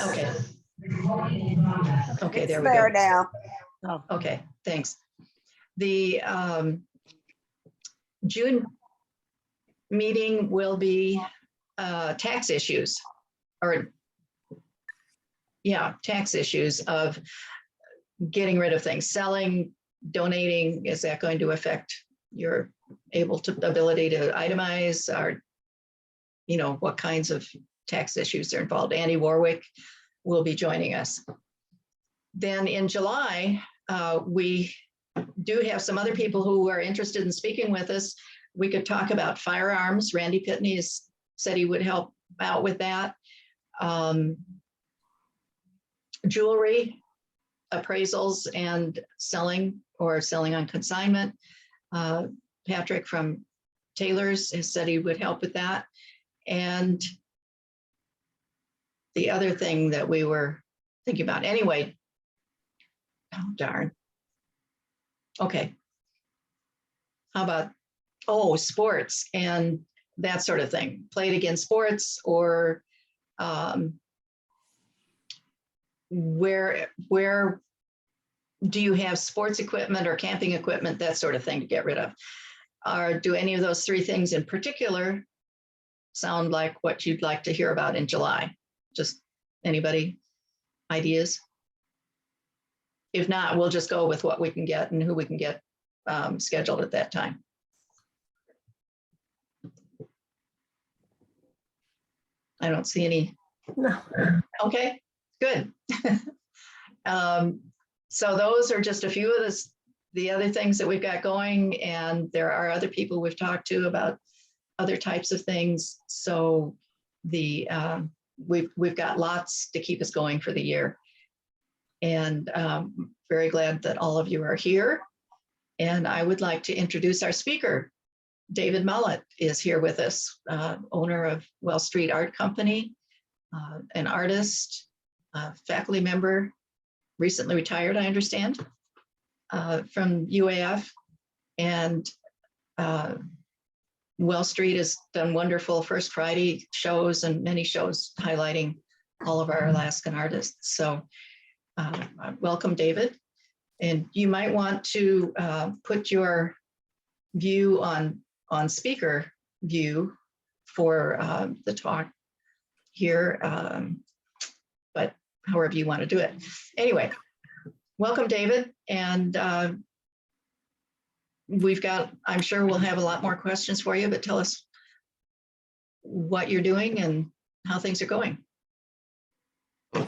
Okay. Okay, there It's we there go. now. Oh, okay, thanks. The June meeting will be tax issues, or yeah, tax issues of getting rid of things, selling, donating. Is that going to affect your ability to itemize, or what kinds of tax issues are involved? Andy Warwick will be joining us. Then in July, we do have some other people who are interested in speaking with us. We could talk about firearms. Randy Pitney said he would help out with that. Jewelry, appraisals, and selling on consignment. Patrick from Taylor's has said he would help with that. And the other thing that we were thinking about, anyway, oh, darn. Okay. How about, sports and that sort of thing. Played against sports, or where do you have sports equipment or camping equipment, that sort of thing, to get rid of? Or do any of those three things in particular sound like what you'd like to hear about in July? Just anybody? Ideas? If not, we'll just go with what we can get and who we can get scheduled at that time. I don't see any. No. Okay, good. So those are just a few of the other things that we've got going, and there are other people we've talked to about other types of things. So we've got lots to keep us going for the year. And very glad that all of you are here. And I would like to introduce our speaker. David Mollett is here with us, owner of Well Street Art Company, an artist, faculty member, recently retired, I understand, from UAF. And Well Street has done wonderful First Friday shows and many shows highlighting all of our Alaskan artists. So welcome, David. And you might want to put your view on speaker view for the talk here, but however you want to do it. Anyway, welcome, David. And I'm sure we'll have a lot more questions for you, but tell us what you're doing and how things are going. Well,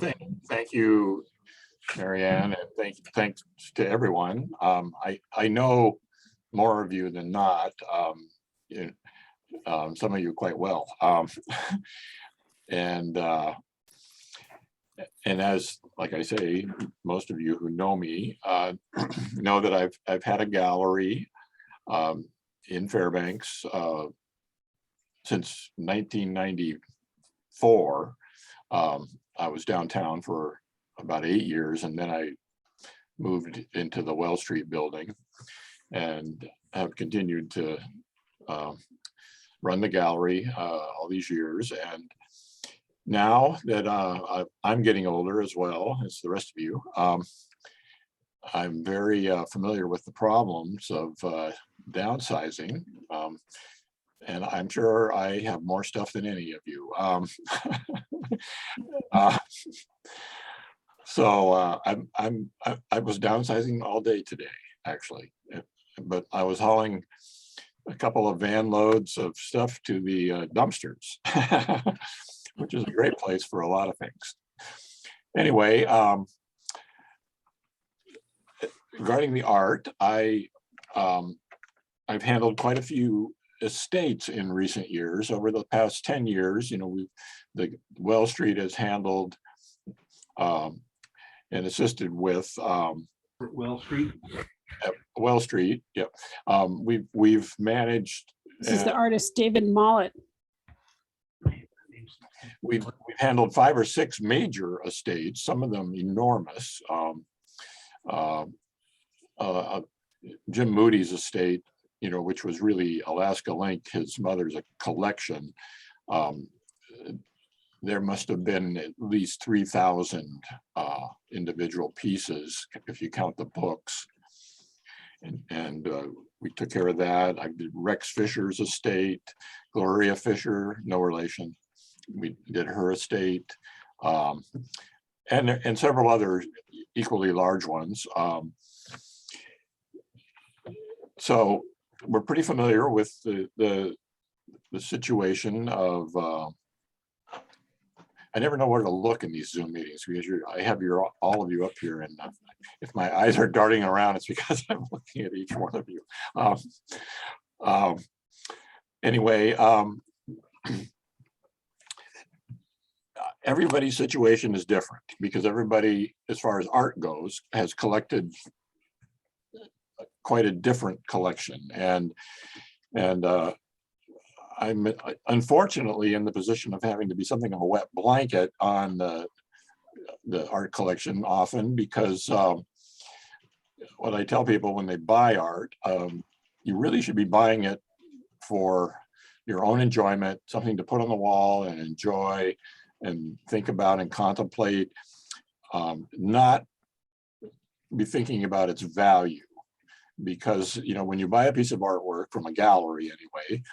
thank you, Marianne, and thanks to everyone. I know more of you than not, some of you quite well. And as, like I say, most of you who know me know that I've had a gallery in Fairbanks since 1994. I was downtown for about 8 years, and then I moved into the Well Street building and have continued to run the gallery all these years. And now that I'm getting older as well as the rest of you, I'm very familiar with the problems of downsizing. And I'm sure I have more stuff than any of you. So I was downsizing all day today, actually, but I was hauling a couple of van loads of stuff to the dumpsters, which is a great place for a lot of things. Anyway, regarding the art, I've handled quite a few estates in recent years. Over the past 10 years, the Well Street has handled and assisted with Well Street. Well Street. Yep. We've managed. This is the artist David Mollett. We've handled 5 or 6 major estates, some of them enormous. Jim Moody's estate, which was really Alaska Link, his mother's a collection, there must have been at least 3,000 individual pieces if you count the books. And we took care of that. I did Rex Fisher's estate, Gloria Fisher, no relation. We did her estate, and several other equally large ones. So we're pretty familiar with the situation of. I never know where to look in these Zoom meetings because I have all of you up here, and if my eyes are darting around, it's because I'm looking at each one of you. Anyway, everybody's situation is different because everybody, as far as art goes, has collected quite a different collection, and I'm unfortunately in the position of having to be something of a wet blanket on the art collection often, because what I tell people when they buy art, you really should be buying it for your own enjoyment, something to put on the wall and enjoy and think about and contemplate, not be thinking about its value. Because, you know, when you buy a piece of artwork from a gallery anyway,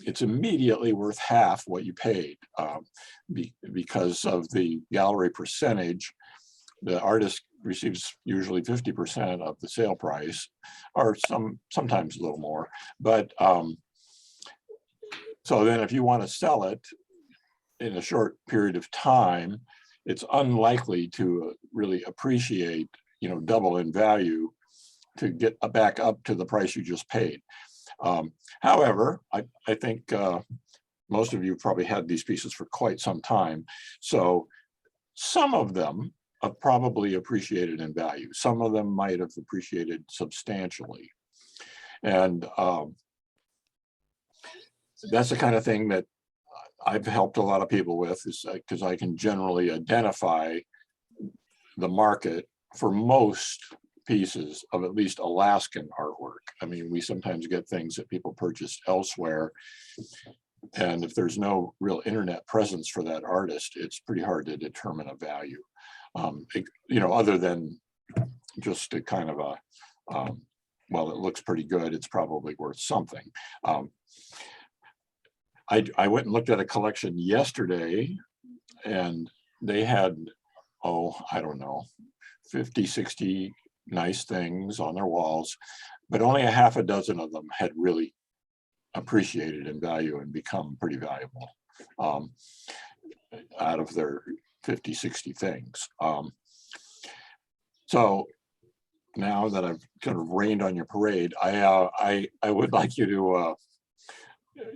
it's immediately worth half what you paid, because of the gallery percentage. The artist receives usually 50% of the sale price, or sometimes a little more. But so then if you want to sell it in a short period of time, it's unlikely to really appreciate, you know, double in value to get back up to the price you just paid. However, I think most of you probably had these pieces for quite some time. So some of them have probably appreciated in value. Some of them might have appreciated substantially. And that's the kind of thing that I've helped a lot of people with, is because I can generally identify the market for most pieces of at least Alaskan artwork. I mean, we sometimes get things that people purchased elsewhere, and if there's no real internet presence for that artist, it's pretty hard to determine a value. You know, other than just a kind of a, well, it looks pretty good, it's probably worth something. I went and looked at a collection yesterday, and they had, oh, I don't know, 50, 60 nice things on their walls, but only a half a dozen of them had really appreciated in value and become pretty valuable out of their 50, 60 things. So now that I've kind of rained on your parade, I would like you to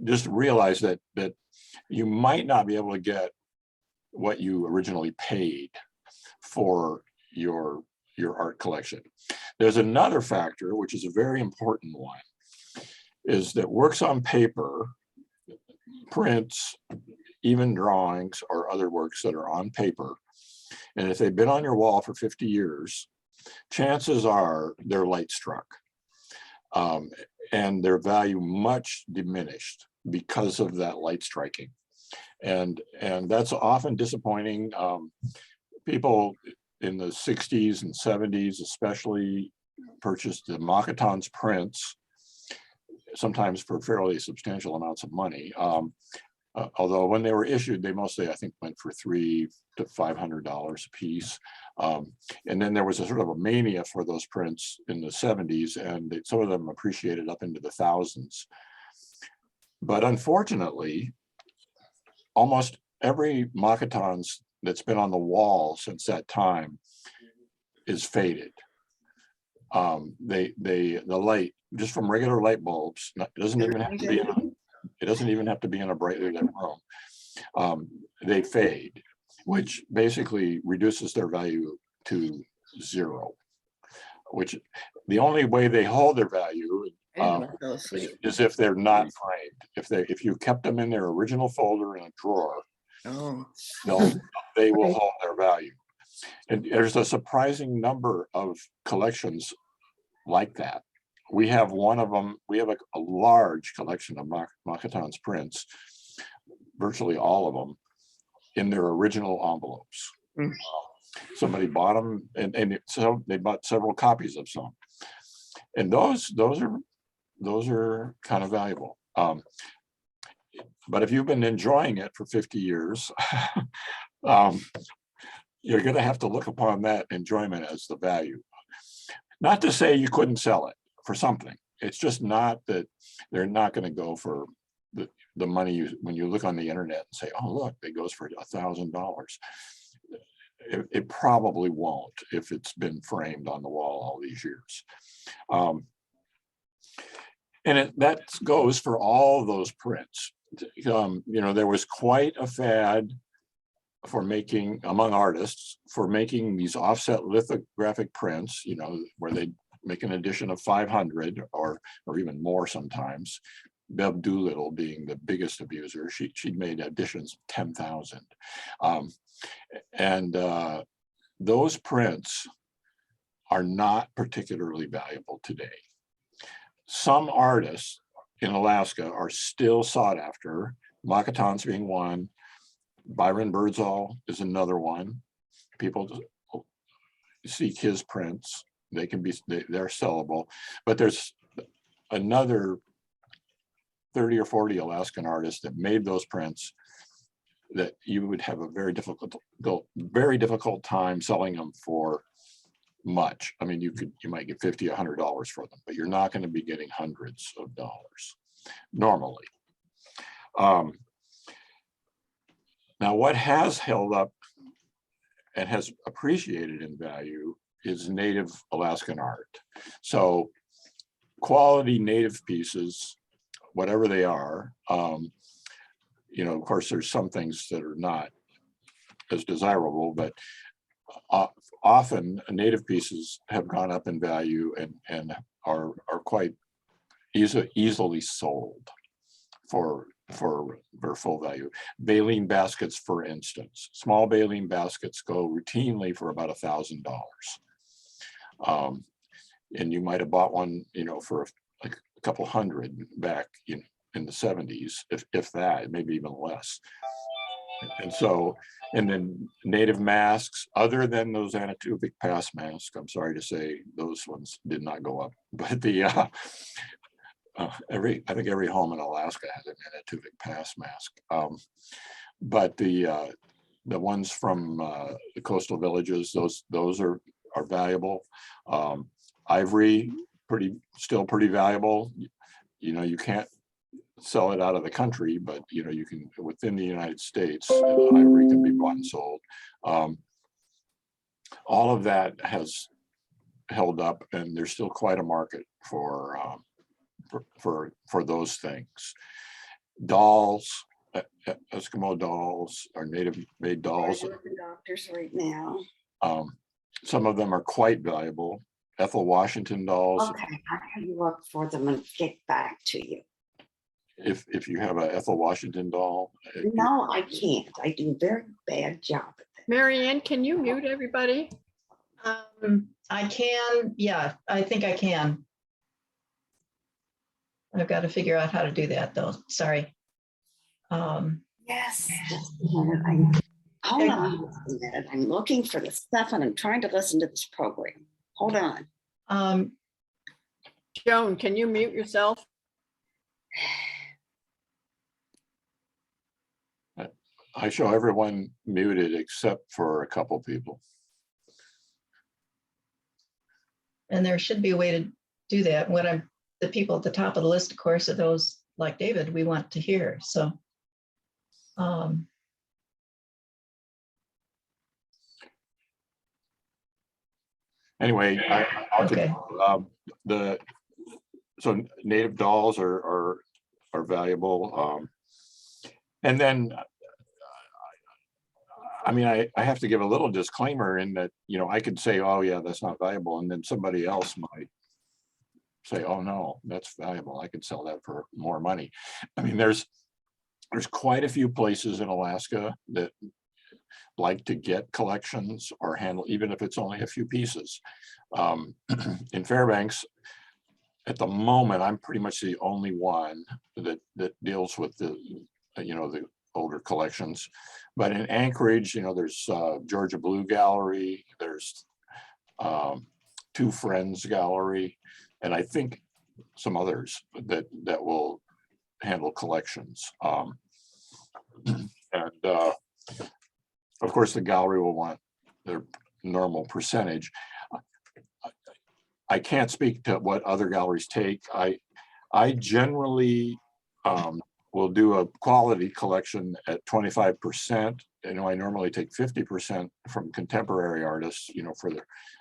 just realize that you might not be able to get what you originally paid for your art collection. There's another factor, which is a very important one, is that works on paper, prints, even drawings or other works that are on paper, and if they've been on your wall for 50 years, chances are they're light struck, and their value much diminished because of that light striking. And that's often disappointing. People in the 60s and 70s especially purchased the Makaton's prints, sometimes for fairly substantial amounts of money. Although when they were issued, they mostly, I think, went for $300 to $500 a piece. And then there was a sort of a mania for those prints in the 70s, and some of them appreciated up into the thousands. But unfortunately, almost every Makaton's that's been on the wall since that time is faded. The light, just from regular light bulbs, it doesn't even have to be in a brightly lit room. They fade, which basically reduces their value to zero. Which the only way they hold their value is if they're not framed. If you kept them in their original folder in a drawer, they will hold their value. And there's a surprising number of collections like that. We have one of them. We have a large collection of Makaton's prints, virtually all of them in their original envelopes. Mm. Somebody bought them, and so they bought several copies of some, and those are kind of valuable. But if you've been enjoying it for 50 years, you're going to have to look upon that enjoyment as the value. Not to say you couldn't sell it for something. It's just not that they're not going to go for the money when you look on the internet and say, oh, look, it goes for $1,000. It probably won't if it's been framed on the wall all these years. And that goes for all those prints. There was quite a fad for making, among artists, for making these offset lithographic prints, where they make an edition of 500 or even more sometimes. Bev Doolittle being the biggest abuser, she'd made editions of 10,000. Those prints are not particularly valuable today. Some artists in Alaska are still sought after, Makatons being one, Byron Birdsall is another one. People seek his prints. They're sellable, but there's another 30 or 40 Alaskan artists that made those prints that you would have a very difficult time selling them for much. I mean, you might get $50, $100 for them, but you're not going to be getting hundreds of dollars normally. Now, what has held up and has appreciated in value is native Alaskan art. So quality native pieces, whatever they are, of course, there's some things that are not as desirable, but often native pieces have gone up in value and are quite easily sold for full value. Baleen baskets, for instance, small baleen baskets go routinely for about $1,000. And you might have bought one, for like a couple hundred back in the 70s, if that, maybe even less. And then native masks, other than those Anatuvic pass masks, I'm sorry to say, those ones did not go up. But I think every home in Alaska has an Anatuvic pass mask. But the ones from the coastal villages, those are valuable. Ivory, still pretty valuable. You can't sell it out of the country, but you can, within the United States, ivory can be bought and sold. All of that has held up, and there's still quite a market for those things. Dolls, Eskimo dolls, or native made dolls. I'm with the doctors right now. Some of them are quite valuable. Ethel Washington dolls. Okay, I can look for them and get back to you. If you have an Ethel Washington doll. No, I can't. I do a very bad job at that. Mary Ann, can you mute everybody? I can, yeah, I think I can. I've got to figure out how to do that though, sorry. Yes, just a minute. Hold on just a minute. I'm looking for the stuff and I'm trying to listen to this program. Hold on. Joan, can you mute yourself? I show everyone muted except for a couple people. And there should be a way to do that. The people at the top of the list, of course, are those like David we want to hear. So anyway, okay. So native dolls are valuable. And then I have to give a little disclaimer in that, I could say, oh yeah, that's not valuable. And then somebody else might say, oh no, that's valuable. I could sell that for more money. There's quite a few places in Alaska that like to get collections or handle, even if it's only a few pieces. In Fairbanks, at the moment, I'm pretty much the only one that deals with the older collections. But in Anchorage, there's Georgia Blue Gallery, there's Two Friends Gallery, and I think some others that will handle collections. And of course, the gallery will want their normal percentage. I can't speak to what other galleries take. I generally will do a quality collection at 25%. I normally take 50% from contemporary artists,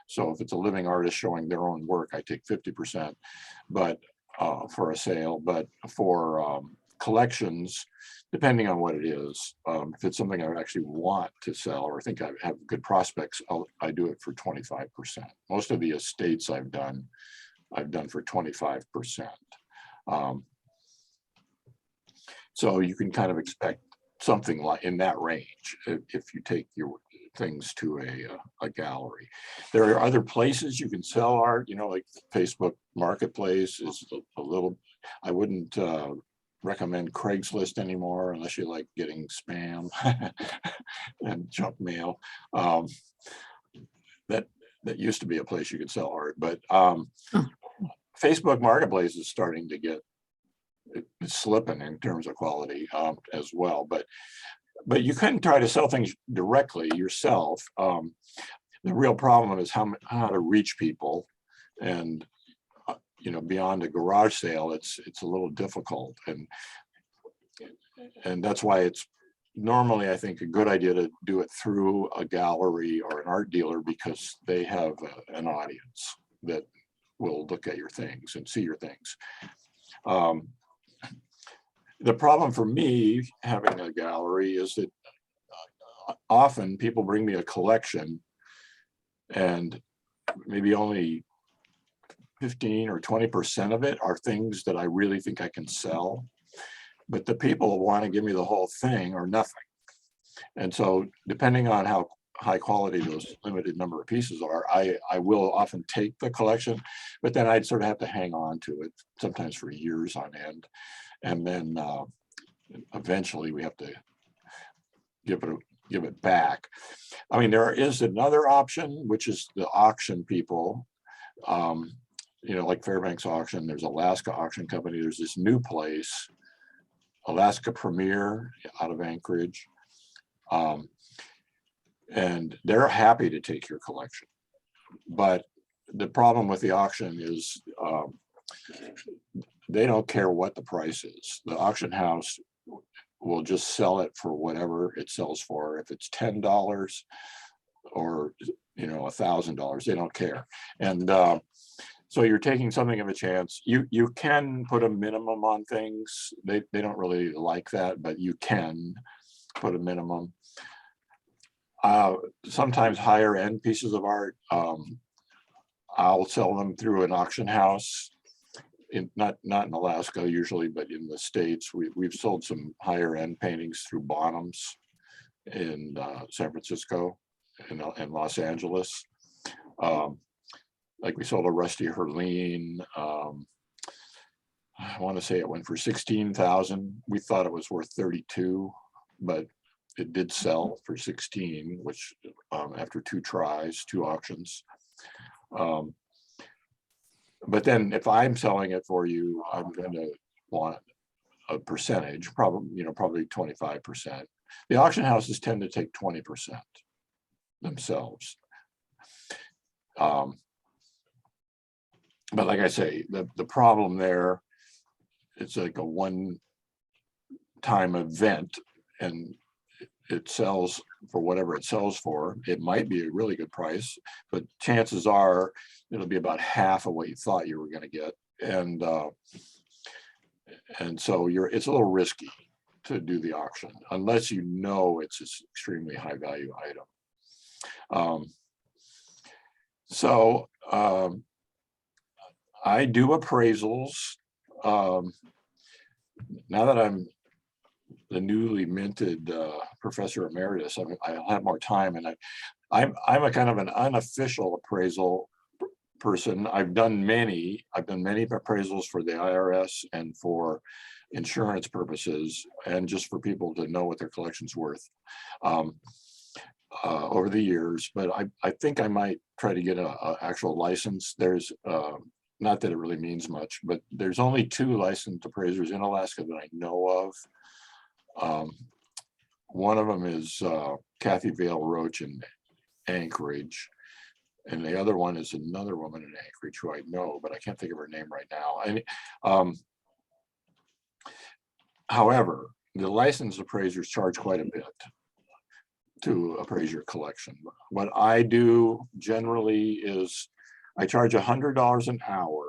so if it's a living artist showing their own work, I take 50%, but for a sale. But for collections, depending on what it is, if it's something I actually want to sell or think I have good prospects, I do it for 25%. Most of the estates I've done for 25%. So you can kind of expect something like in that range if you take your things to a gallery. There are other places you can sell art, like Facebook Marketplace is a little, I wouldn't recommend Craigslist anymore unless you like getting spam and junk mail. That used to be a place you could sell art, but Facebook Marketplace is starting to get, it's slipping in terms of quality as well. But you can try to sell things directly yourself. The real problem is how to reach people, and beyond a garage sale, it's a little difficult, and that's why it's normally, I think, a good idea to do it through a gallery or an art dealer, because they have an audience that will look at your things and see your things. The problem for me having a gallery is that often people bring me a collection and maybe only 15 or 20% of it are things that I really think I can sell, but the people want to give me the whole thing or nothing. And so depending on how high quality those limited number of pieces are, I will often take the collection, but then I'd sort of have to hang on to it sometimes for years on end. And then eventually we have to give it back. I mean, there is another option, which is the auction people, like Fairbanks Auction. There's Alaska Auction Company. There's this new place, Alaska Premier, out of Anchorage. And they're happy to take your collection. But the problem with the auction is they don't care what the price is. The auction house will just sell it for whatever it sells for. If it's $10 or $1,000, they don't care. And so you're taking something of a chance. You can put a minimum on things. They don't really like that, but you can put a minimum. Sometimes higher end pieces of art, I'll sell them through an auction house. Not in Alaska usually, but in the States, we've sold some higher end paintings through Bonhams in San Francisco and Los Angeles. Like we sold a Rusty Herline. I want to say it went for $16,000. We thought it was worth 32, but it did sell for 16, which after two auctions. But then if I'm selling it for you, I'm going to want a percentage, probably 25%. The auction houses tend to take 20% themselves. But like I say, the problem there, it's like a one-time event, and it sells for whatever it sells for. It might be a really good price, but chances are it'll be about half of what you thought you were going to get. And so it's a little risky to do the auction unless it's an extremely high value item. So I do appraisals. Now that I'm the newly minted professor emeritus, I'll have more time, and I'm a kind of an unofficial appraisal person. I've done many appraisals for the IRS and for insurance purposes and just for people to know what their collection's worth over the years. But I think I might try to get a actual license. There's not that it really means much, but there's only 2 licensed appraisers in Alaska that I know of. One of them is Kathy Vale Roach in Anchorage. And the other one is another woman in Anchorage who I know, but I can't think of her name right now. And however, the licensed appraisers charge quite a bit to appraise your collection. What I do generally is I charge $100 an hour,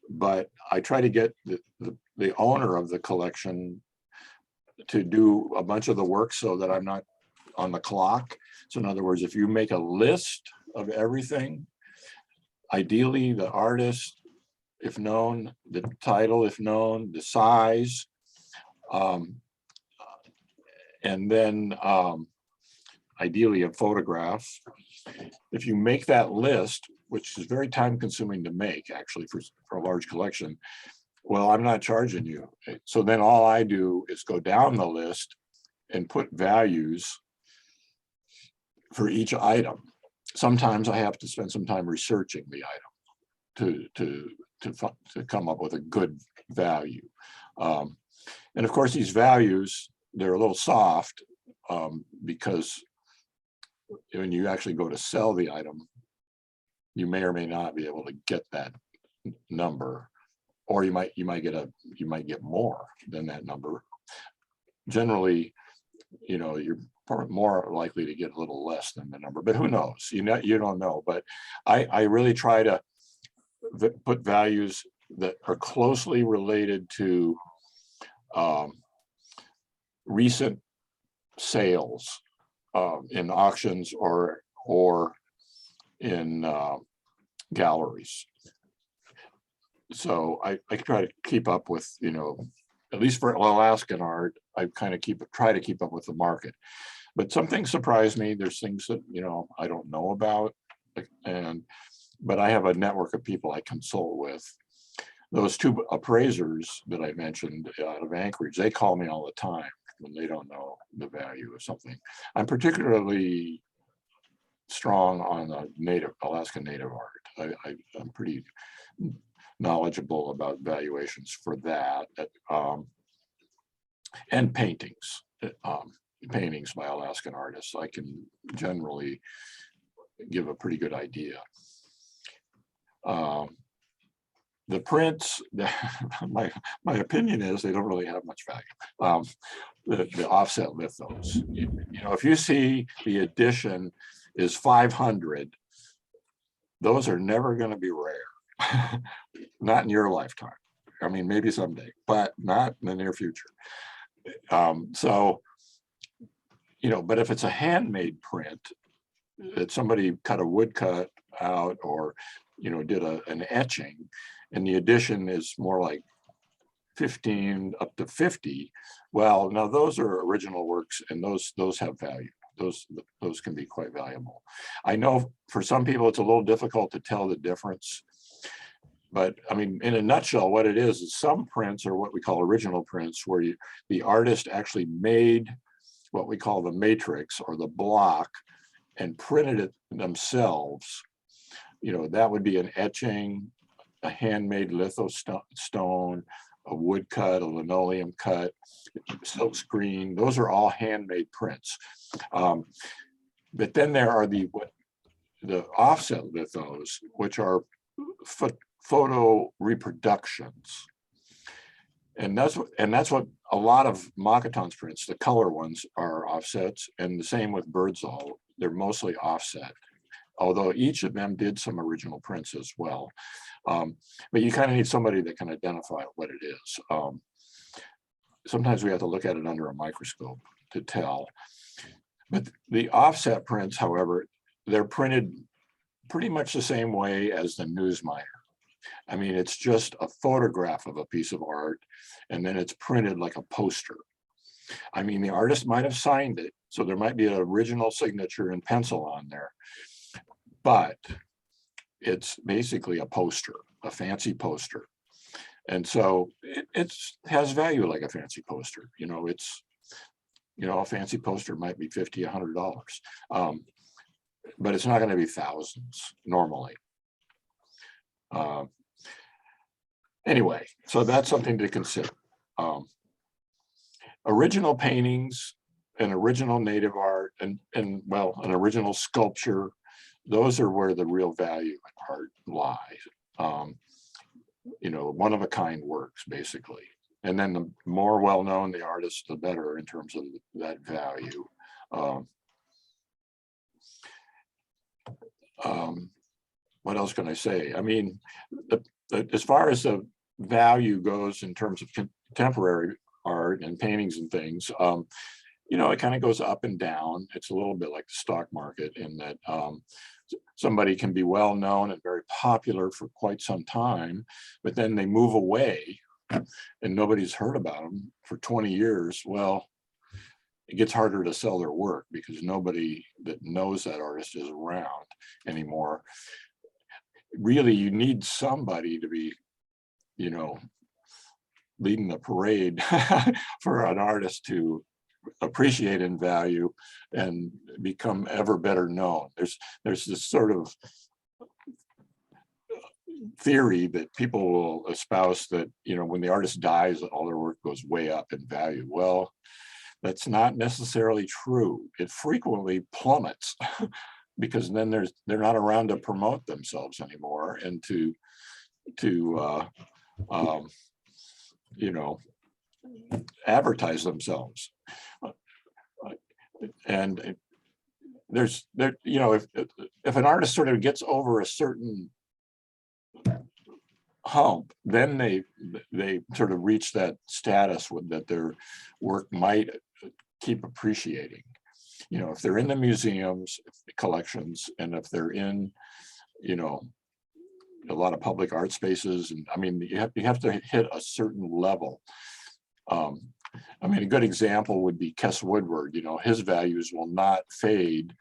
but I try to get the owner of the collection to do a bunch of the work so that I'm not on the clock. So in other words, if you make a list of everything, ideally the artist, if known, the title, if known, the size, and then ideally a photograph. If you make that list, which is very time consuming to make actually for a large collection, well, I'm not charging you. So then all I do is go down the list and put values for each item. Sometimes I have to spend some time researching the item to come up with a good value. And of course, these values, they're a little soft because when you actually go to sell the item, you may or may not be able to get that number, or you might get more than that number. Generally, you're more likely to get a little less than the number, but who knows? You don't know. But I really try to put values that are closely related to recent sales in auctions or in galleries. So I try to keep up with, at least for Alaskan art, I kind of try to keep up with the market. But some things surprise me. There's things that, I don't know about. But I have a network of people I consult with. Those 2 appraisers that I mentioned out of Anchorage, they call me all the time when they don't know the value of something. I'm particularly strong on the Alaska Native art. I'm pretty knowledgeable about valuations for that, and paintings. Paintings by Alaskan artists, I can generally give a pretty good idea. The prints, my opinion is they don't really have much value. The offset lithos, if you see the edition is 500, those are never going to be rare. Not in your lifetime. I mean, maybe someday, but not in the near future. So, but if it's a handmade print that somebody cut a woodcut out or, did an etching, and the edition is more like 15 up to 50, well, now those are original works, and those have value. Those can be quite valuable. I know for some people it's a little difficult to tell the difference, but I mean, in a nutshell, what it is some prints are what we call original prints, where the artist actually made what we call the matrix or the block and printed it themselves. That would be an etching, a handmade lithostone, a woodcut, a linoleum cut, silk screen. Those are all handmade prints. But then there are the offset lithos, which are photo reproductions. And that's what a lot of Makaton's prints, the color ones, are offsets, and the same with Birdsall. They're mostly offset, although each of them did some original prints as well. But you kind of need somebody that can identify what it is. Sometimes we have to look at it under a microscope to tell. But the offset prints, however, they're printed pretty much the same way as the Newsminer. I mean, it's just a photograph of a piece of art, and then it's printed like a poster. I mean, the artist might have signed it, so there might be an original signature in pencil on there, but it's basically a poster, a fancy poster. And so has value like a fancy poster. A fancy poster might be $50, $100, but it's not going to be thousands normally. Anyway, so that's something to consider. Original paintings and original native art and well, an original sculpture, those are where the real value in art lies. One of a kind works basically. And then the more well-known the artist, the better in terms of that value. What else can I say? I mean, as far as the value goes in terms of contemporary art and paintings and things, it kind of goes up and down. It's a little bit like the stock market in that somebody can be well known and very popular for quite some time, but then they move away and nobody's heard about them for 20 years. Well, it gets harder to sell their work because nobody that knows that artist is around anymore. Really, you need somebody to be, leading the parade for an artist to appreciate and value and become ever better known. There's this sort of theory that people will espouse that, when the artist dies, all their work goes way up in value. Well, that's not necessarily true. It frequently plummets because then they're not around to promote themselves anymore and to advertise themselves. And if an artist sort of gets over a certain hump, then they sort of reach that status that their work might keep appreciating. If they're in the museums, collections, and if they're in, a lot of public art spaces, and I mean, you have to hit a certain level. A good example would be Kess Woodward. His values will not fade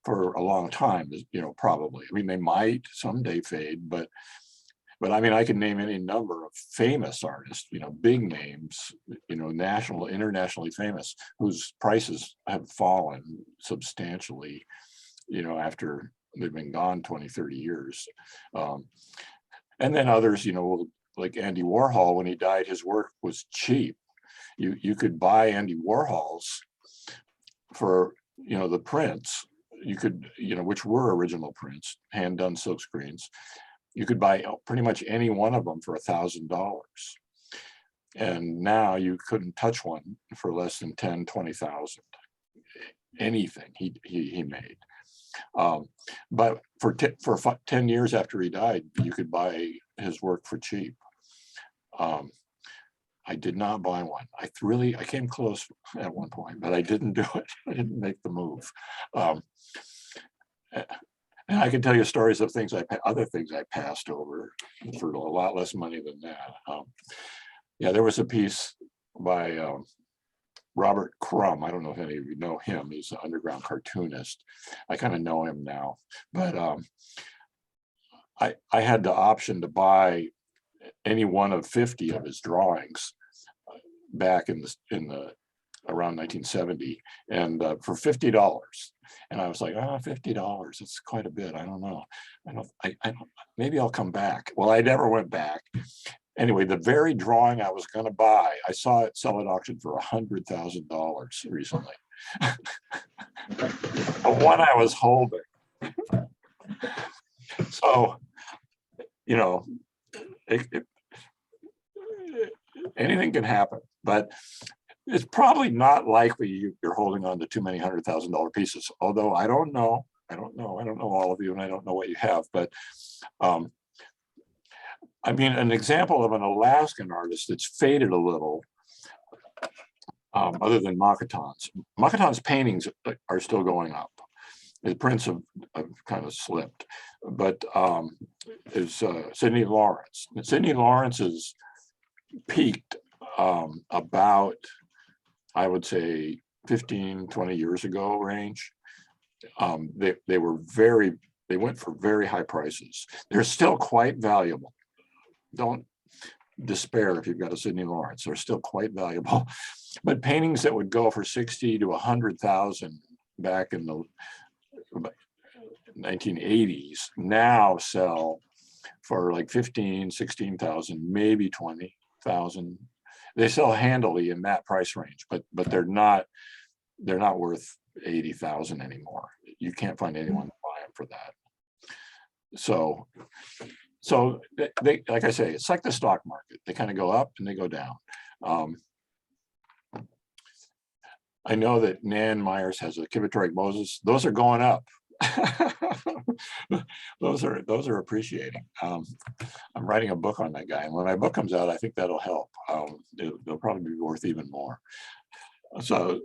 for a long time, probably. They might someday fade, but I can name any number of famous artists, big names, national, internationally famous, whose prices have fallen substantially, after they've been gone 20, 30 years. And then others, like Andy Warhol, when he died, his work was cheap. You could buy Andy Warhol's for, the prints, you could, which were original prints, hand-done silk screens. You could buy pretty much any one of them for $1,000. And now you couldn't touch one for less than 10, 20,000. Anything he made. But for 10 years after he died, you could buy his work for cheap. I did not buy one. I came close at one point, but I didn't do it. I didn't make the move. And I can tell you stories of other things I passed over for a lot less money than that. There was a piece by Robert Crumb. I don't know if any of you know him. He's an underground cartoonist. I kind of know him now, but I had the option to buy any one of 50 of his drawings back in the around 1970, and for $50. And I was like, $50, it's quite a bit. I don't know. I don't, maybe I'll come back. Well, I never went back. Anyway, the very drawing I was going to buy, I saw it sell at auction for $100,000 recently. The one I was holding. So, anything can happen, but it's probably not likely you're holding on to too many $100,000 pieces. Although I don't know all of you, and I don't know what you have, but an example of an Alaskan artist that's faded a little, other than Makaton's. Makaton's paintings are still going up. The prints have kind of slipped, but is Sidney Lawrence. And Sidney Lawrence is peaked about, I would say, 15, 20 years ago range. They went for very high prices. They're still quite valuable. despair if you've got a Sidney Lawrence. They're still quite valuable. But paintings that would go for 60 to 100,000 back in the 1980s now sell for like 15, 16,000, maybe 20,000. They sell handily in that price range, but they're not worth 80,000 anymore. You can't find anyone to buy them for that. So they, like I say, it's like the stock market. They kind of go up and they go down. I know that Nan Myers has a Kivitoric Moses. Those are going up. those are appreciating. I'm writing a book on that guy, and when my book comes out, I think that'll help. They'll probably be worth even more. So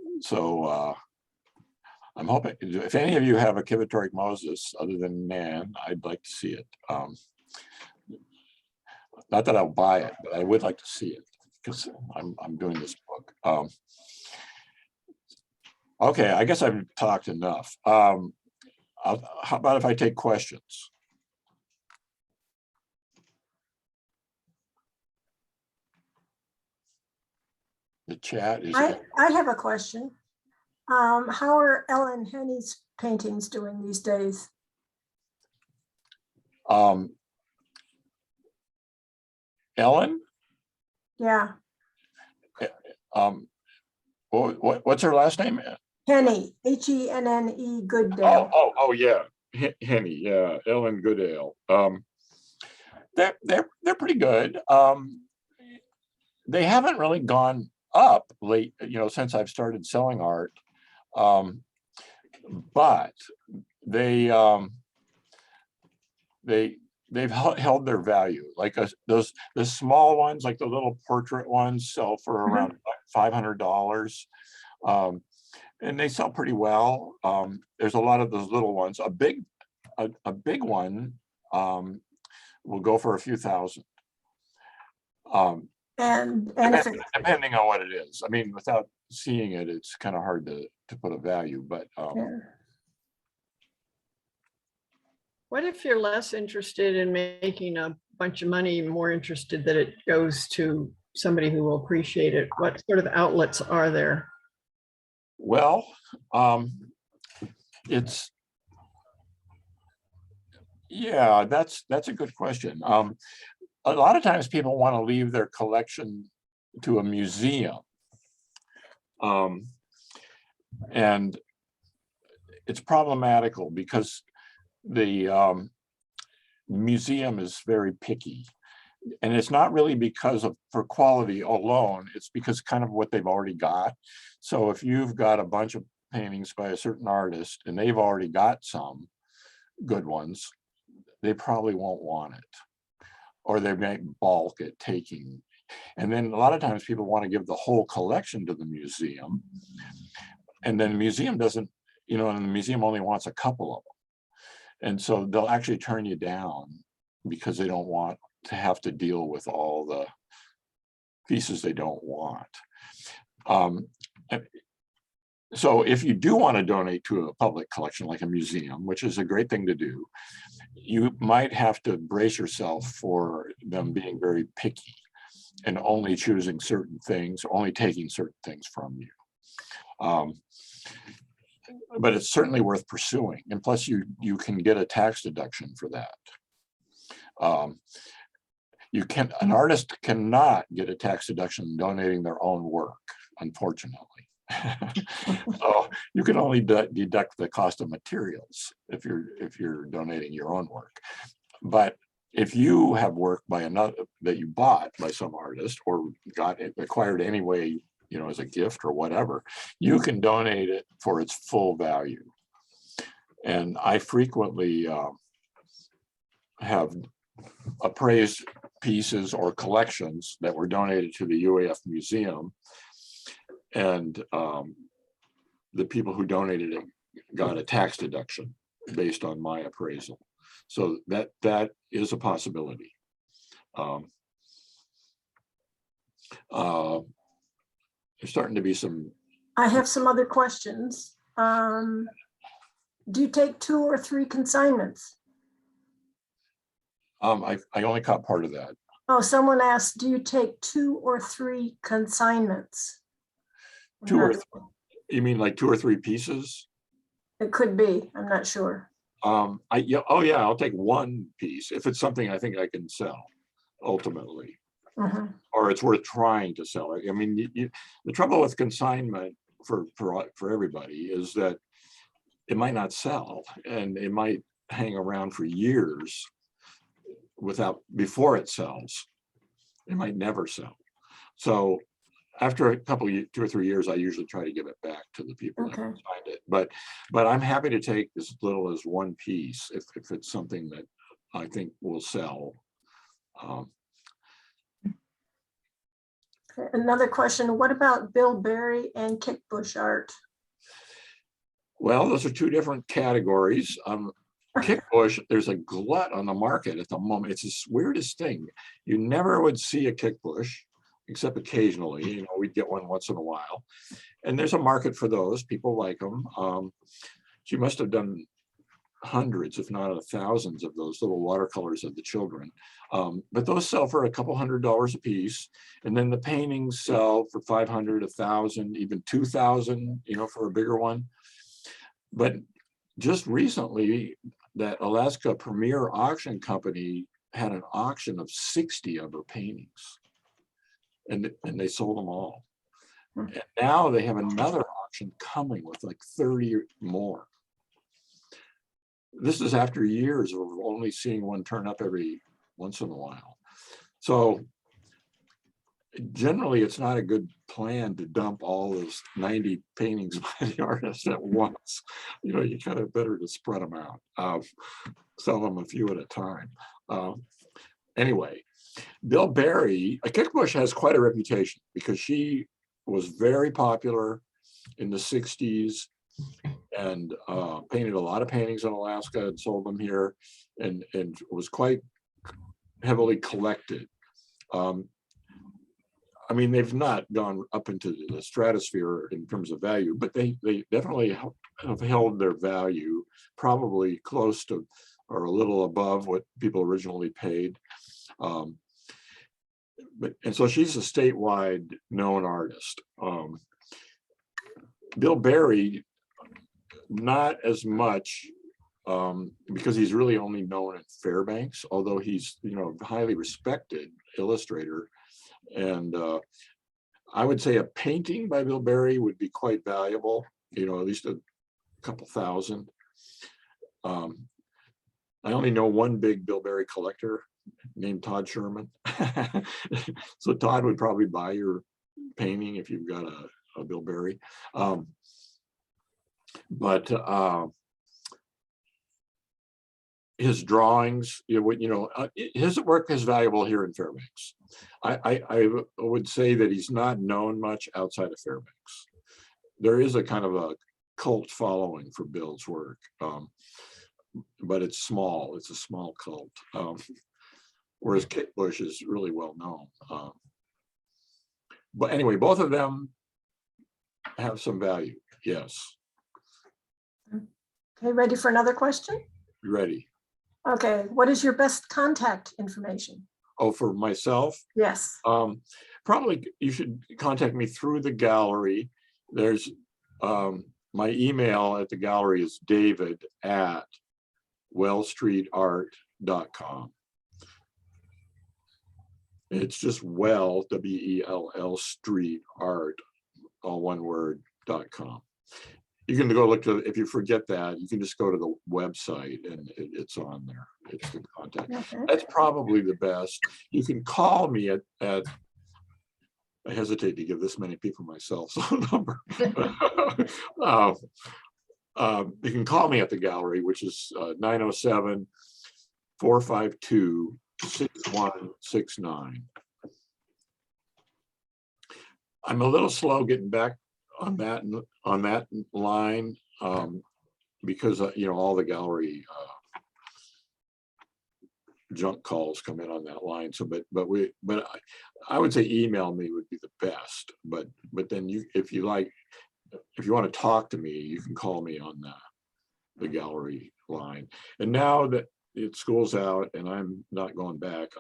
I'm hoping if any of you have a Kivitoric Moses other than Nan, I'd like to see it. Not that I'll buy it, but I would like to see it because I'm doing this book. Okay, I guess I've talked enough. How about if I take questions? The chat is. I have a question. How are Ellen Henny's paintings doing these days? Ellen? Yeah, What's her last name? Henny, Henne, Goodale. Oh yeah, Henny, yeah, Ellen Goodale. They're pretty good. They haven't really gone up late, since I've started selling art. But they've held their value. Like the small ones, like the little portrait ones, sell for around $500, and they sell pretty well. There's a lot of those little ones. A big one will go for a few thousand. And if it, Depending on what it is. I mean, without seeing it, it's kind of hard to put a value, but yeah. What if you're less interested in making a bunch of money, more interested that it goes to somebody who will appreciate it? What sort of outlets are there? well, that's a good question. A lot of times people want to leave their collection to a museum. And it's problematical because the museum is very picky, and it's not really because for quality alone, it's because kind of what they've already got. So if you've got a bunch of paintings by a certain artist and they've already got some good ones, they probably won't want it, or they may balk at taking. And then a lot of times people want to give the whole collection to the museum, and then the museum doesn't, and the museum only wants a couple of them. And so they'll actually turn you down because they don't want to have to deal with all the pieces they don't want. So if you do want to donate to a public collection like a museum, which is a great thing to do, you might have to brace yourself for them being very picky and only choosing certain things, only taking certain things from you. But it's certainly worth pursuing. And plus you can get a tax deduction for that. An artist cannot get a tax deduction donating their own work, unfortunately. So you can only deduct the cost of materials if you're donating your own work. But if you have work by another that you bought by some artist or acquired anyway, as a gift or whatever, you can donate it for its full value. And I frequently have appraised pieces or collections that were donated to the UAF museum, and the people who donated it got a tax deduction based on my appraisal. So that is a possibility. There's starting to be some. I have some other questions. Do you take 2 or 3 consignments? I only caught part of that. Oh, someone asked, do you take 2 or 3 consignments? Two or you mean like 2 or 3 pieces? It could be, I'm not sure. Yeah, oh yeah, I'll take 1 piece if it's something I think I can sell ultimately, Mhm. or it's worth trying to sell it. I mean, the trouble with consignment for everybody is that it might not sell, and it might hang around for years before it sells. It might never sell. So after a couple of 2 or 3 years, I usually try to give it back to the people that Okay. find it. But I'm happy to take as little as 1 piece if it's something that I think will sell. Another question, what about Bill Berry and Kickbush art? Well, those are 2 different categories. Kickbush, there's a glut on the market at the moment. It's the weirdest thing. You never would see a kickbush, except occasionally. You know, we'd get one once in a while. And there's a market for those. People like them. She must have done hundreds, if not thousands, of those little watercolors of the children. But those sell for a couple $100s a piece. And then the paintings sell for 500, 1,000, even 2,000, you know, for a bigger one. But just recently, that Alaska Premier Auction Company had an auction of 60 of her paintings, and they sold them all. And now they have another auction coming with like 30 more. This is after years of only seeing one turn up every once in a while. So generally, it's not a good plan to dump all those 90 paintings by the artist at once. You know, you kind of better to spread them out, sell them a few at a time. Anyway, Bill Berry, Kickbush has quite a reputation because she was very popular in the 60s and painted a lot of paintings in Alaska and sold them here, and was quite heavily collected. I mean, they've not gone up into the stratosphere in terms of value, but they definitely have held their value, probably close to or a little above what people originally paid. And so she's a statewide known artist. Bill Berry, not as much, because he's really only known in Fairbanks, although he's, you know, a highly respected illustrator. And I would say a painting by Bill Berry would be quite valuable, you know, at least a couple thousand. I only know one big Bill Berry collector named Todd Sherman. So Todd would probably buy your painting if you've got a Bill Berry. But his drawings, his work is valuable here in Fairbanks. I would say that he's not known much outside of Fairbanks. There is a kind of a cult following for Bill's work, but it's small. It's a small cult. Whereas Kickbush is really well known. But anyway, both of them have some value. Yes. Okay, ready for another question? You ready? Okay, what is your best contact information? Oh, for myself? Yes. Probably you should contact me through the gallery. There's my email at the gallery is david@wellstreetart.com. It's just well, WELL street art, all one word, .com. You can go look to, if you forget that, you can just go to the website and it's on there. It's the contact. Okay. That's probably the best. You can call me at I hesitate to give this many people my cell phone number. You can call me at the gallery, which is 907-452-6169. I'm a little slow getting back on that line because all the gallery junk calls come in on that line. So, but I would say email me would be the best. But then if you want to talk to me, you can call me on the gallery line. And now that school's out and I'm not going back,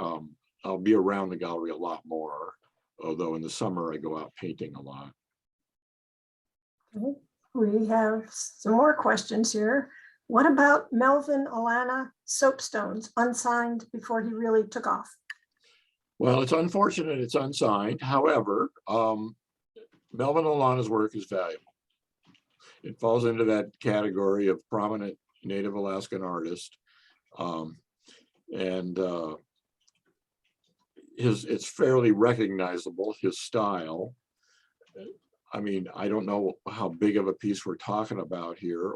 I'll be around the gallery a lot more, although in the summer I go out painting a lot. Okay. We have some more questions here. What about Melvin Alana soapstones, unsigned before he really took off? Well, it's unfortunate it's unsigned. However, Melvin Alana's work is valuable. It falls into that category of prominent Native Alaskan artist. It's fairly recognizable, his style. I mean, I don't know how big of a piece we're talking about here,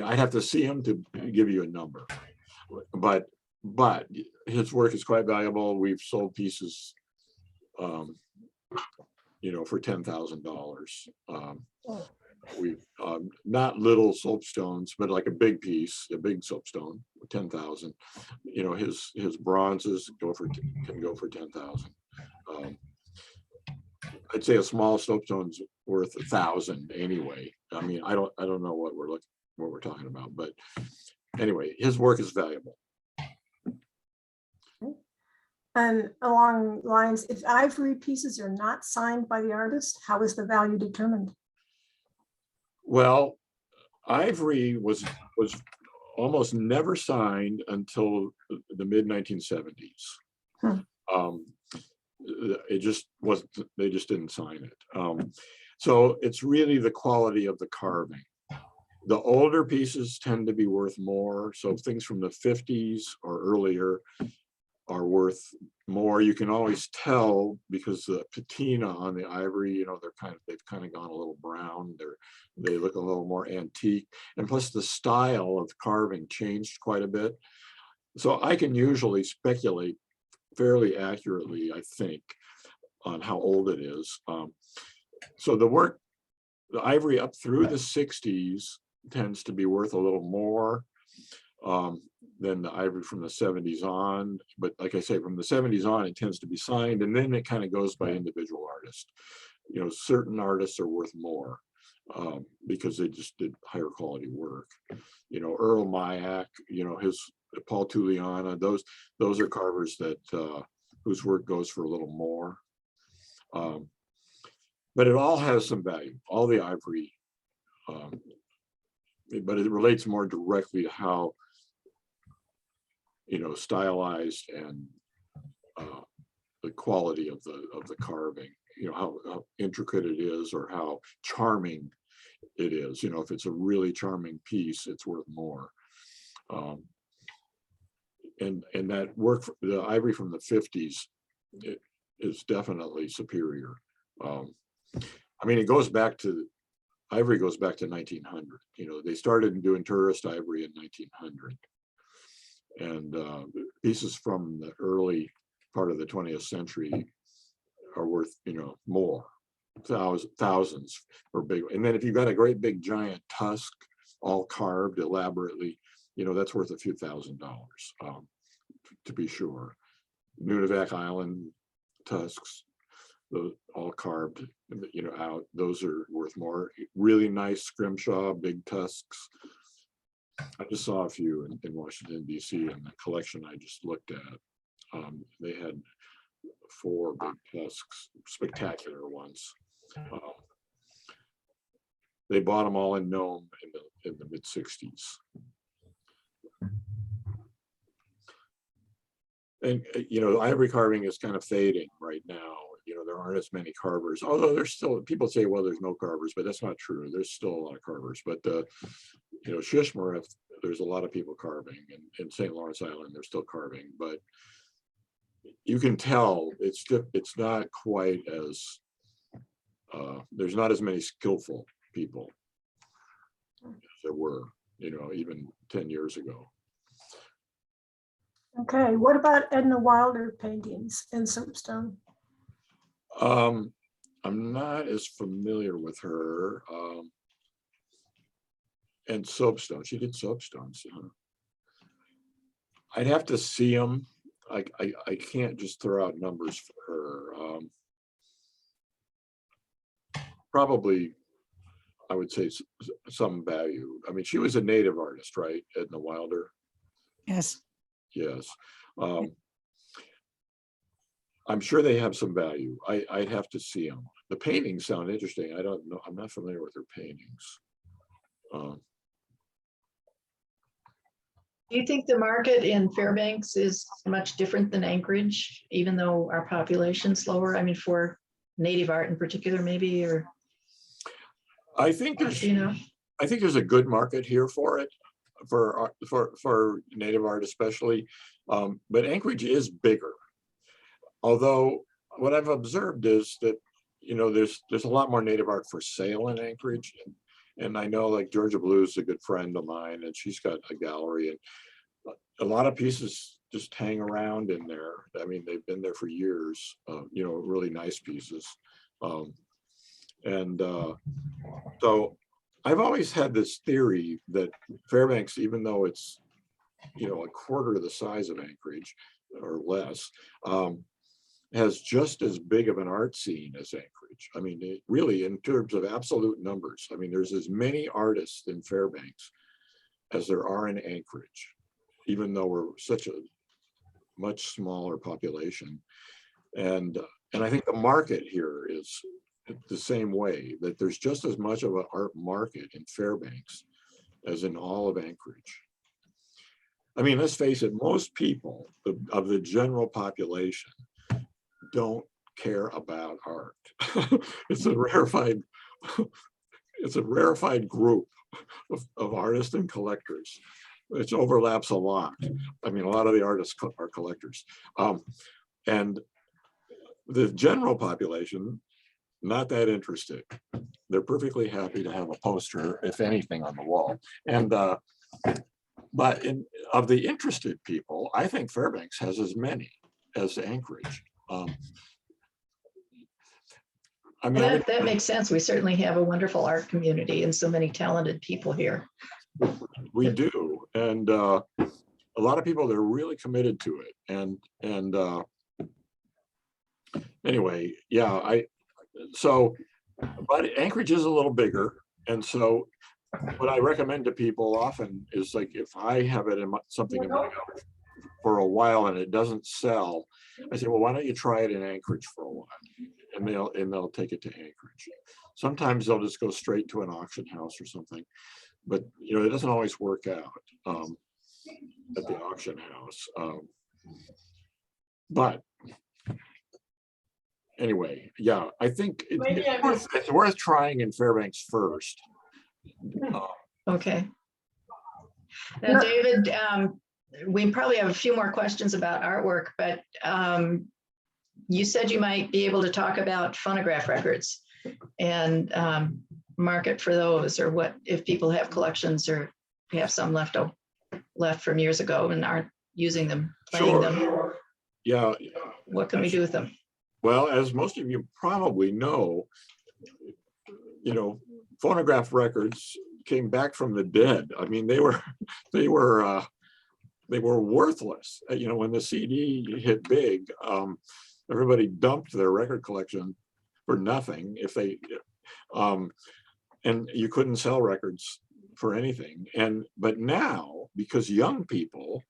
I'd have to see him to give you a number. But his work is quite valuable. We've sold pieces, for $10,000. We've not little soapstones, but like a big piece, a big soapstone, 10,000. His bronzes can go for 10,000. I'd say a small soapstone's worth 1,000 anyway. I mean, I don't know what we're talking about, but anyway, his work is valuable. And along lines, if ivory pieces are not signed by the artist, how is the value determined? Well, ivory was almost never signed until the mid 1970s. It just wasn't, they just didn't sign it. So it's really the quality of the carving. The older pieces tend to be worth more. So things from the 50s or earlier are worth more. You can always tell because the patina on the ivory, they've kind of gone a little brown. They look a little more antique. And plus the style of carving changed quite a bit. So I can usually speculate fairly accurately, I think, on how old it is. So the ivory up through the 60s tends to be worth a little more than the ivory from the 70s on. But like I say, from the 70s on, it tends to be signed, and then it kind of goes by individual artists. Certain artists are worth more because they just did higher quality work. Earl Mayak, his Paul Tulliana, those are carvers that whose work goes for a little more. But it all has some value, all the ivory, but it relates more directly to how stylized and the quality of the carving, how intricate it is or how charming it is. If it's a really charming piece, it's worth more. And that work, the ivory from the 50s, it is definitely superior. I mean, ivory goes back to 1900. They started doing tourist ivory in 1900. And pieces from the early part of the 20th century are worth, more, thousands for big. And then if you've got a great big giant tusk, all carved elaborately, that's worth a few $1,000s, to be sure. Nunavak Island tusks, those all carved, out, those are worth more. Really nice scrimshaw, big tusks. I just saw a few in Washington, D.C. in the collection I just looked at. They had 4 big tusks, spectacular ones. They bought them all in Nome in the mid 60s. And ivory carving is kind of fading right now. There aren't as many carvers, although there's still, people say, well, there's no carvers, but that's not true. There's still a lot of carvers. But Shishmaref, there's a lot of people carving, and in St. Lawrence Island, they're still carving. But you can tell it's not quite as there's not as many skillful people as there were, even 10 years ago. Okay, what about Edna Wilder paintings in soapstone? I'm not as familiar with her. And soapstone, she did soapstones. I'd have to see them. I can't just throw out numbers for her. Probably, I would say some value. I mean, she was a native artist, right? Edna Wilder. Yes. yes. I'm sure they have some value. I'd have to see them. The paintings sound interesting. I don't know. I'm not familiar with their paintings. Do you think the market in Fairbanks is much different than Anchorage, even though our population's lower? I mean, for native art in particular, maybe, or, I think there's, you know? I think there's a good market here for it, for native art especially. But Anchorage is bigger. Although what I've observed is that, you know, there's a lot more native art for sale in Anchorage. And I know like Georgia Blue is a good friend of mine, and she's got a gallery, and a lot of pieces just hang around in there. I mean, they've been there for years, you know, really nice pieces. So I've always had this theory that Fairbanks, even though it's, you know, a quarter of the size of Anchorage or less, has just as big of an art scene as Anchorage. I mean, it really, in terms of absolute numbers, I mean, there's as many artists in Fairbanks as there are in Anchorage, even though we're such a much smaller population. And I think the market here is the same way, that there's just as much of an art market in Fairbanks as in all of Anchorage. I mean, let's face it, most people of the general population don't care about art. It's a rarefied group of artists and collectors, which overlaps a lot. I mean, a lot of the artists are collectors. And the general population, not that interested. They're perfectly happy to have a poster, if anything, on the wall. And but of the interested people, I think Fairbanks has as many as Anchorage. I mean, That makes sense. We certainly have a wonderful art community and so many talented people here. we do, and a lot of people that are really committed to it. And anyway, yeah, but Anchorage is a little bigger, and so what I recommend to people often is, like, if I have it in something in my house for a while and it doesn't sell, I say, well, why don't you try it in Anchorage for a while? And they'll take it to Anchorage. Sometimes they'll just go straight to an auction house or something, but you know, it doesn't always work out at the auction house. But anyway, yeah, I think it's worth trying in Fairbanks first. Okay. Now, David, we probably have a few more questions about artwork, but you said you might be able to talk about phonograph records and market for those, or what if people have collections or have some left from years ago and aren't using them, playing them. Yeah. What can we do with them? Well, as most of you probably know, you know, phonograph records came back from the dead. I mean, they were worthless. You know, when the CD hit big, everybody dumped their record collection for nothing. If they, and you couldn't sell records for anything. But now, because young people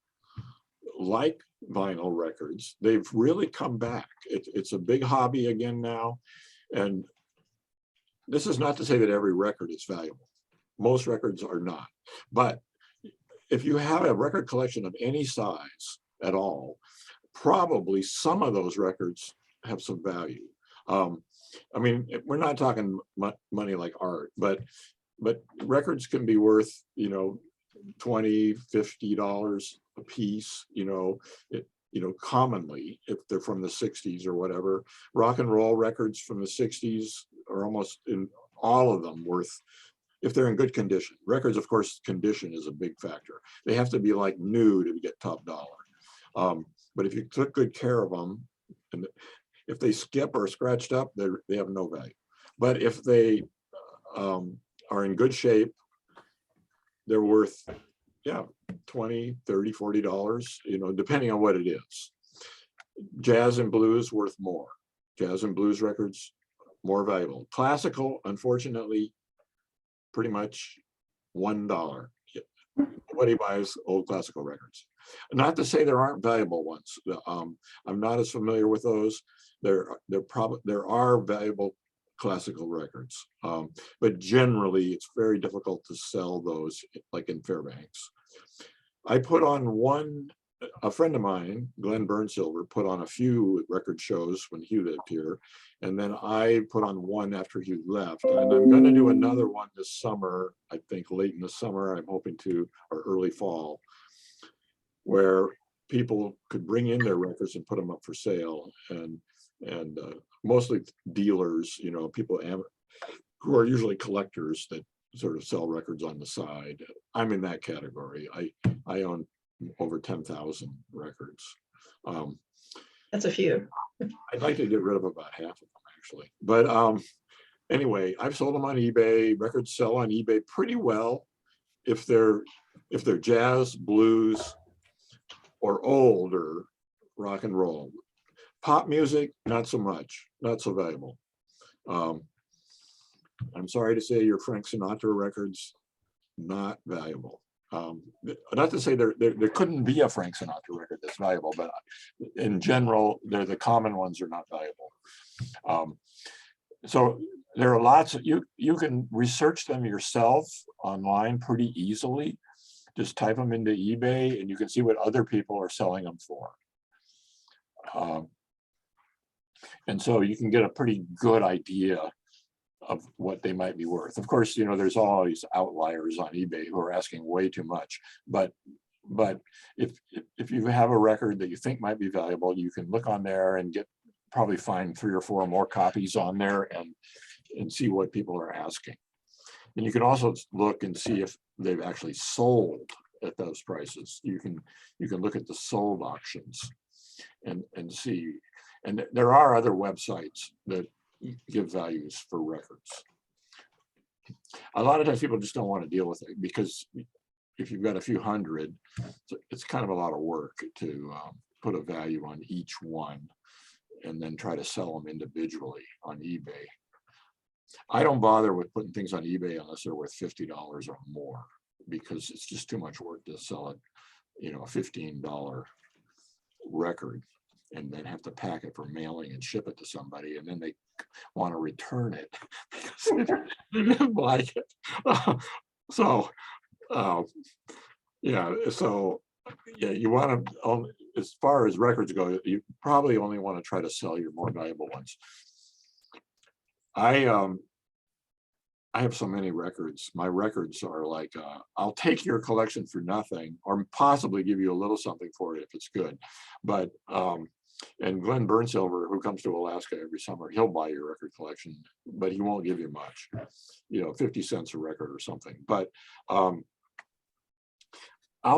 like vinyl records, they've really come back. It's a big hobby again now. And this is not to say that every record is valuable. Most records are not. But if you have a record collection of any size at all, probably some of those records have some value. I mean, we're not talking money like art, but records can be worth, you know, $20, $50 a piece, you know, commonly, if they're from the 60s or whatever. Rock and roll records from the 60s are almost in all of them worth, if they're in good condition. Records, of course, condition is a big factor. They have to be like new to get top dollar. But if you took good care of them, and if they skip or scratched up, they have no value. But if they are in good shape, they're worth, yeah, $20, $30, $40, you know, depending on what it is. Jazz and blues worth more. Jazz and blues records, more valuable. Classical, unfortunately, pretty much $1. Nobody buys old classical records. Not to say there aren't valuable ones. I'm not as familiar with those. There are valuable classical records, but generally it's very difficult to sell those, like in Fairbanks. I put on a friend of mine, Glenn Burnsilver, put on a few record shows when he lived here. And then I put on one after he left. And I'm going to do another one this summer, I think late in the summer, I'm hoping to, or early fall, where people could bring in their records and put them up for sale. And mostly dealers, you know, people who are usually collectors that sort of sell records on the side. I'm in that category. I own over 10,000 records. That's a few. I'd like to get rid of about half of them actually. But anyway, I've sold them on eBay. Records sell on eBay pretty well if they're jazz, blues, or older rock and roll. Pop music, not so much, not so valuable. I'm sorry to say your Frank Sinatra records, not valuable. Not to say there couldn't be a Frank Sinatra record that's valuable, but in general, the common ones are not valuable. So there are lots of, you can research them yourself online pretty easily. Just type them into eBay and you can see what other people are selling them for. And so you can get a pretty good idea of what they might be worth. Of course, you know, there's always outliers on eBay who are asking way too much, but if you have a record that you think might be valuable, you can look on there and probably find 3 or 4 more copies on there and see what people are asking. And you can also look and see if they've actually sold at those prices. You can look at the sold auctions and see. And there are other websites that give values for records. A lot of times people just don't want to deal with it because if you've got a few hundred, it's kind of a lot of work to put a value on each one and then try to sell them individually on eBay. I don't bother with putting things on eBay unless they're worth $50 or more, because it's just too much work to sell it, you know, a $15 record and then have to pack it for mailing and ship it to somebody, and then they want to return it because they didn't like it. Yeah, you want to, as far as records go, you probably only want to try to sell your more valuable ones. I have so many records. My records are like, I'll take your collection for nothing, or possibly give you a little something for it if it's good. But and Glenn Burnsilver, who comes to Alaska every summer, he'll buy your record collection, but he won't give you much, you know, 50 cents a record or something. But I'll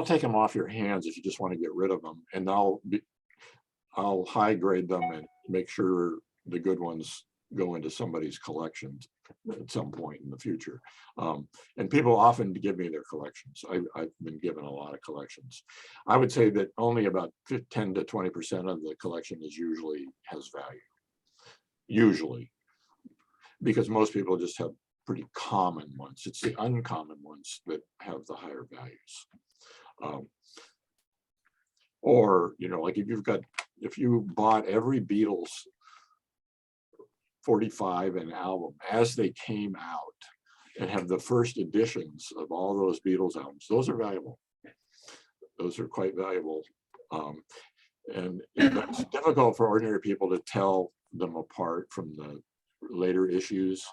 take them off your hands if you just want to get rid of them, and I'll high grade them and make sure the good ones go into somebody's collection at some point in the future. And people often give me their collections. I've been given a lot of collections. I would say that only about 10 to 20% of the collection has value. Usually, because most people just have pretty common ones. It's the uncommon ones that have the higher values. Or, you know, like if you bought every Beatles 45 an album as they came out and have the first editions of all those Beatles albums, those are valuable. Those are quite valuable. And it's difficult for ordinary people to tell them apart from the later issues.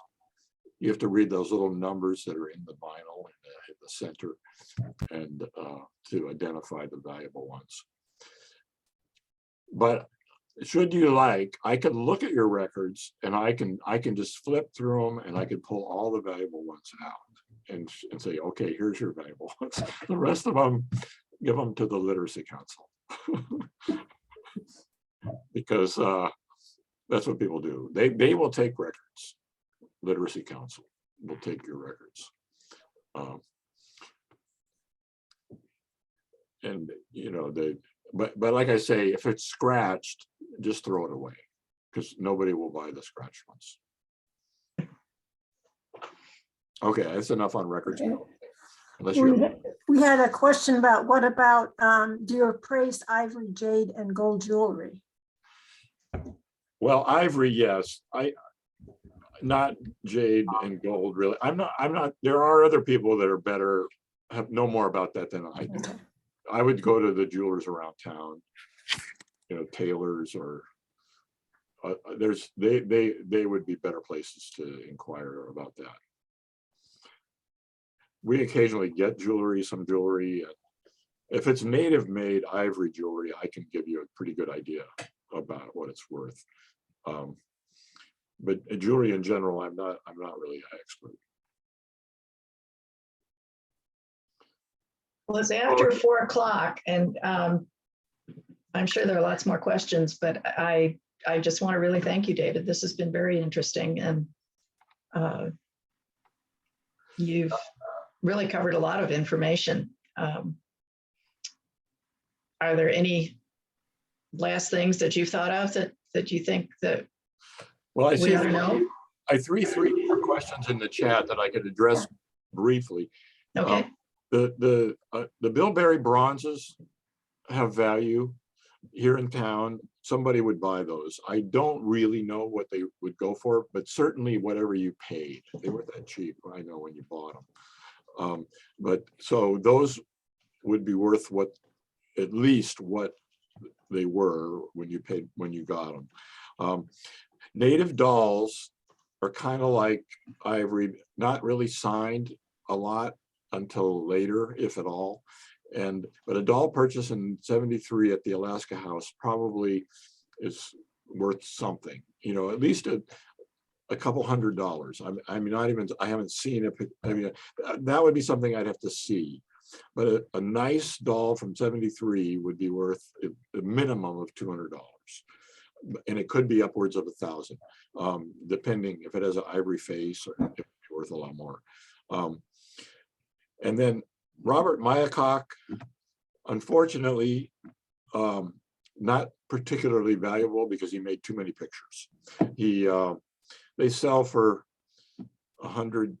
You have to read those little numbers that are in the vinyl in the center and to identify the valuable ones. But should you like, I can look at your records and I can just flip through them and I can pull all the valuable ones out and say, okay, here's your valuable ones. The rest of them, give them to the Literacy Council. Because that's what people do. They will take records. Literacy Council will take your records. And you know, but like I say, if it's scratched, just throw it away because nobody will buy the scratched ones. Okay, that's enough on records. Okay. Unless you, We had a question about what about, do you appraise ivory, jade, and gold jewelry? well, ivory, yes, not jade and gold, really. I'm not, there are other people that are better, know more about that than I do. I would go to the jewelers around town, tailors or they would be better places to inquire about that. We occasionally get jewelry, some jewelry. If it's native made ivory jewelry, I can give you a pretty good idea about what it's worth. But jewelry in general, I'm not really an expert. Well, it's after 4 o'clock, and I'm sure there are lots more questions, but I just want to really thank you, David. This has been very interesting, and you've really covered a lot of information. Are there any last things that you've thought of that you think that Well, I we see ought to know? I three more questions in the chat that I could address briefly. Okay. The bilberry bronzes have value here in town. Somebody would buy those. I don't really know what they would go for, but certainly whatever you paid, they weren't that cheap. I know when you bought them. But so those would be worth at least what they were when you got them. Native dolls are kind of like ivory, not really signed a lot until later, if at all. But a doll purchase in '73 at the Alaska House probably is worth something, at least a couple $100s. I mean, I haven't seen it. I mean, that would be something I'd have to see. But a nice doll from '73 would be worth a minimum of $200. And it could be upwards of 1,000, depending if it has an ivory face, or it's worth a lot more. And then Robert Mycock, unfortunately, not particularly valuable because he made too many pictures. They sell for 100,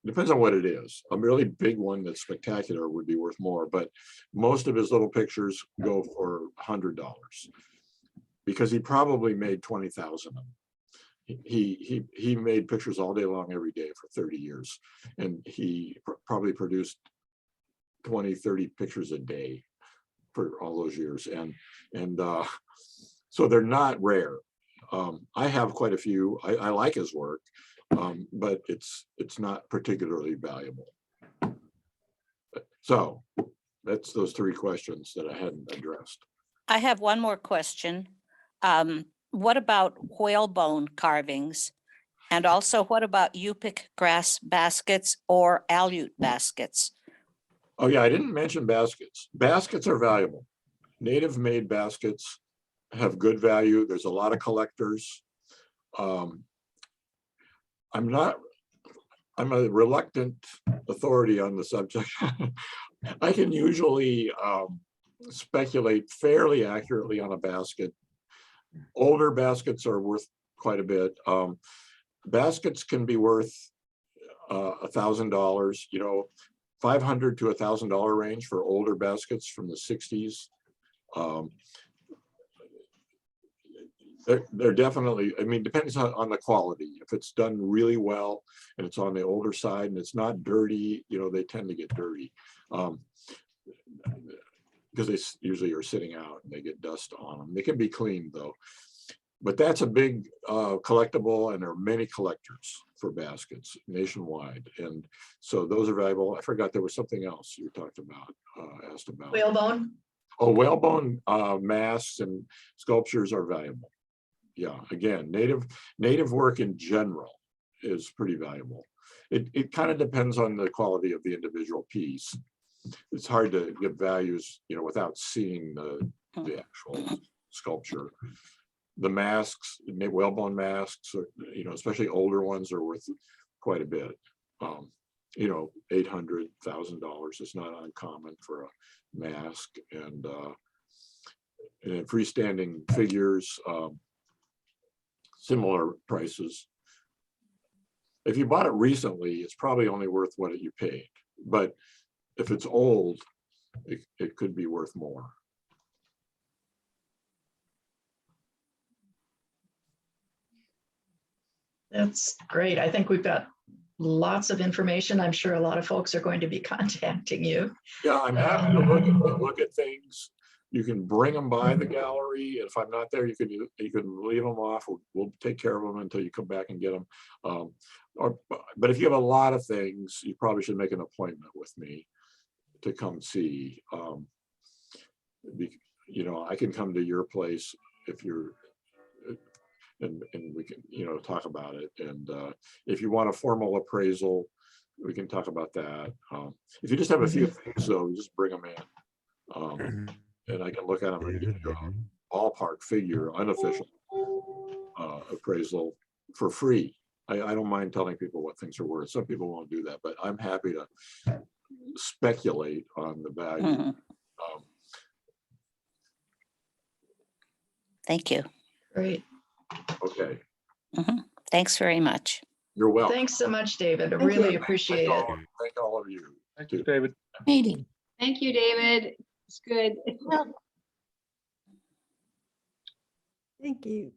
depends on what it is. A really big one that's spectacular would be worth more, but most of his little pictures go for $100 because he probably made 20,000 of them. He made pictures all day long, every day for 30 years. And he probably produced 20, 30 pictures a day for all those years. And so they're not rare. I have quite a few. I like his work, but it's not particularly valuable. So that's those 3 questions that I hadn't addressed. I have one more question. What about whalebone carvings? And also, what about Yupik grass baskets or alute baskets? Oh yeah, I didn't mention baskets. Baskets are valuable. Native made baskets have good value. There's a lot of collectors. I'm a reluctant authority on the subject. I can usually speculate fairly accurately on a basket. Older baskets are worth quite a bit. Baskets can be worth $1,000, $500 to $1,000 range for older baskets from the '60s. They're definitely, I mean, depends on the quality. If it's done really well and it's on the older side and it's not dirty, they tend to get dirty. Because they usually are sitting out and they get dust on them. They can be cleaned though. But that's a big collectible, and there are many collectors for baskets nationwide. And so those are valuable. I forgot there was something else you talked about, asked about. Whalebone? Oh, whalebone masks and sculptures are valuable. Yeah, again, native work in general is pretty valuable. It kind of depends on the quality of the individual piece. It's hard to get values, without seeing the actual sculpture. The masks, whalebone masks, especially older ones, are worth quite a bit. $800, $1,000 is not uncommon for a mask, and freestanding figures, similar prices. If you bought it recently, it's probably only worth what you paid. But if it's old, it could be worth more. That's great. I think we've got lots of information. I'm sure a lot of folks are going to be contacting you. Yeah, I'm happy to look at things. You can bring them by the gallery. If I'm not there, you can leave them off. We'll take care of them until you come back and get them. But if you have a lot of things, you probably should make an appointment with me to come see. You know, I can come to your place if you're, and we can, you know, talk about it. And if you want a formal appraisal, we can talk about that. If you just have a few things, though, just bring them in. And I can look at them and give you a ballpark figure, unofficial appraisal for free. I don't mind telling people what things are worth. Some people won't do that, but I'm happy to speculate on the value. Thank you. Great. Okay, Thanks very much. you're welcome. Thanks so much, David. I Thank really you. appreciate it. Thank all of you. Thank you, David. Meeting. Thank you, David. It's good. Thank you.